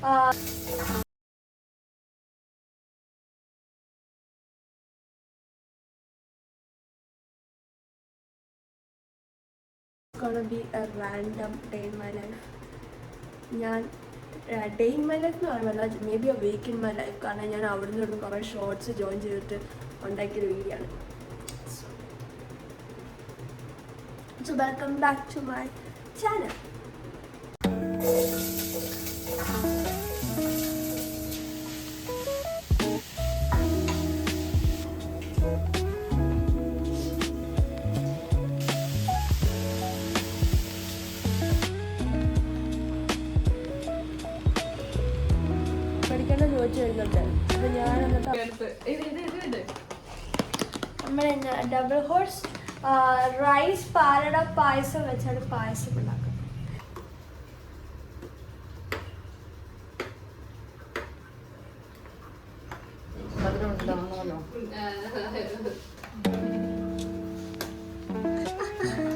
gonna be a random day in my life. ഞാൻ day in my life എന്ന് പറയുമ്പോൾ maybe a week in my life. കാരണം ഞാൻ അവിടെ നിന്ന് കുറേ ഷോർട്സ് ജോയിൻ ചെയ്തിട്ട് ഉണ്ടാക്കിയൊരു വീഡിയോ ആണ്. So welcome back to my channel. പഠിക്കേണ്ട ചോദിച്ചു വരുന്നുണ്ട്. അപ്പോൾ ഞാൻ നമ്മൾ ഡബിൾ ഹോർസ് റൈസ് പാലട പായസം വെച്ചാണ് പായസം ഉണ്ടാക്കുന്നത്.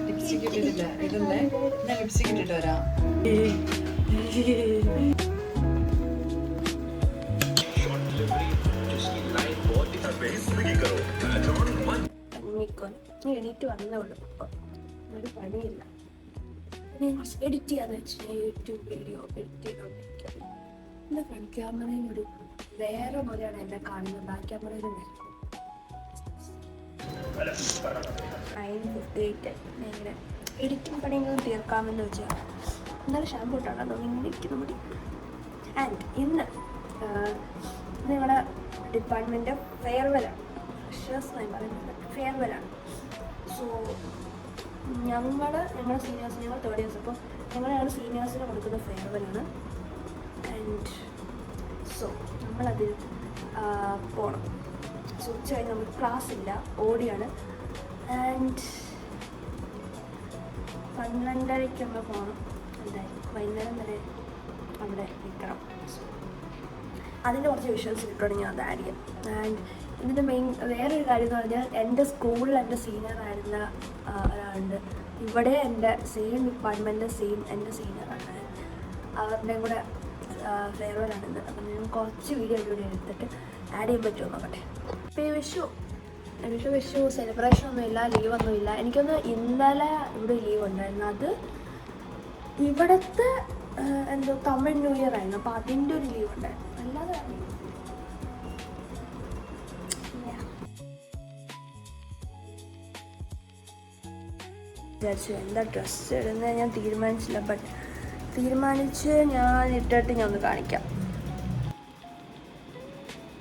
ലിപ്സ്റ്റിക് ഇട്ടിട്ടില്ല, ഇടല്ലേ? ഞാൻ ലിപ്സ്റ്റിക് ഇട്ടിട്ട് വരാം. എഡിറ്റ് വന്നേ ഉള്ളൂ. ഒരു പണിയില്ല. എഡിറ്റ് ചെയ്യാന്ന് വെച്ചാൽ യൂട്യൂബ് വീഡിയോ എഡിറ്റ് ചെയ്തോണ്ടിരിക്കുന്നത്. എൻ്റെ ഫ്രണ്ട് ക്യാമറയിൽ ഒരു വേറെ പോലെയാണ് എന്നെ കാണുന്നത്. ബാക്ക് ക്യാമറയിൽ 9:58 ഇങ്ങനെ എഡിറ്റിംഗ് പണിയെങ്കിലും തീർക്കാമെന്ന് വെച്ചാൽ എന്നാലും ഷാമ്പൂ ഇട്ടാണ് ഇങ്ങനെ ഇരിക്കുന്ന മുടി. ആൻഡ് ഇന്ന് നിങ്ങളുടെ ഡിപ്പാർട്ട്മെൻറ്റ് ഫെയർവെലാണ്, ഫ്രഷേഴ്സ് എന്ന് പറയുന്നത് ഫെയർവെലാണ്. സോ ഞങ്ങളുടെ സീനിയേഴ്സ്, ഞങ്ങൾ തേർഡ് ഇയേഴ്സ്, അപ്പോൾ ഞങ്ങളുടെ സീനിയേഴ്സിന് കൊടുക്കുന്ന ഫെയർവെലാണ്. ആൻഡ് സോ നമ്മളതിൽ പോകണം. സോ ഉച്ച കഴിഞ്ഞ് നമുക്ക് ക്ലാസ് ഇല്ല, ഓടിയാണ്. ആൻഡ് 12:30 നമ്മൾ പോകണം. എന്തായാലും വൈകുന്നേരം വരെ അവിടെ നിൽക്കണം. സോ അതിൻ്റെ കുറച്ച് വിഷ്വൽസ് കിട്ടുകയാണെങ്കിൽ ഞാൻ അത് ആഡ് ചെയ്യാം. ആൻഡ് ഇതിൻ്റെ മെയിൻ വേറൊരു കാര്യം എന്ന് പറഞ്ഞാൽ എൻ്റെ സ്കൂളിൽ എൻ്റെ സീനിയറായിരുന്ന ഒരാളുണ്ട്. ഇവിടെ എൻ്റെ സെയിം ഡിപ്പാർട്ട്മെൻറ്റ് എൻ്റെ സീനിയറാണ്. അവരുടെയും കൂടെ ഫെയർവെലാണിത്. അപ്പം ഞാൻ കുറച്ച് വീഡിയോ ഇവിടെ എടുത്തിട്ട് ആഡ് ചെയ്യാൻ പറ്റുമോ നോക്കട്ടെ. ഇപ്പോൾ വിഷു സെലിബ്രേഷൻ ഒന്നുമില്ല, ലീവൊന്നുമില്ല. എനിക്കൊന്ന് ഇന്നലെ ഇവിടെ ലീവ് ഉണ്ടായിരുന്നു. അത് ഇവിടുത്തെ എന്തോ തമിഴ് ന്യൂ ഇയർ ആയിരുന്നു, അപ്പോൾ അതിൻ്റെ ഒരു ലീവ് ഉണ്ടായിരുന്നു. അല്ലാതെ വിചാരിച്ചു എന്താ ഡ്രസ്സ് ഇടുന്നത് ഞാൻ തീരുമാനിച്ചില്ല. ബട്ട് തീരുമാനിച്ച് ഞാൻ ഇട്ടിട്ട് ഞാൻ ഒന്ന് കാണിക്കാം.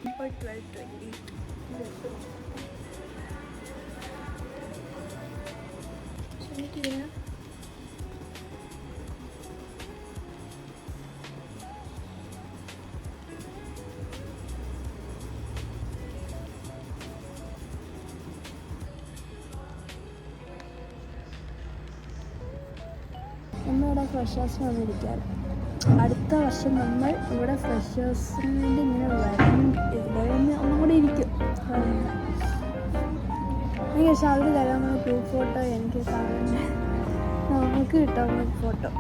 ഇപ്പോൾ 12:20 നമ്മളിവിടെ ഫ്രഷേഴ്സിന് വന്നിരിക്കുകയാണ്. അടുത്ത വർഷം നമ്മൾ ഇവിടെ ഫ്രഷേഴ്സിന് വേണ്ടി ഇങ്ങനെ വരുന്ന ഒന്നും കൂടി ഇരിക്കും. എനിക്ക് പക്ഷെ അവർ തരാൻ ഗ്രൂപ്പ് ഫോട്ടോ എനിക്ക് കാണണ്ട. നമുക്ക് കിട്ടാവുന്ന ഫോട്ടോ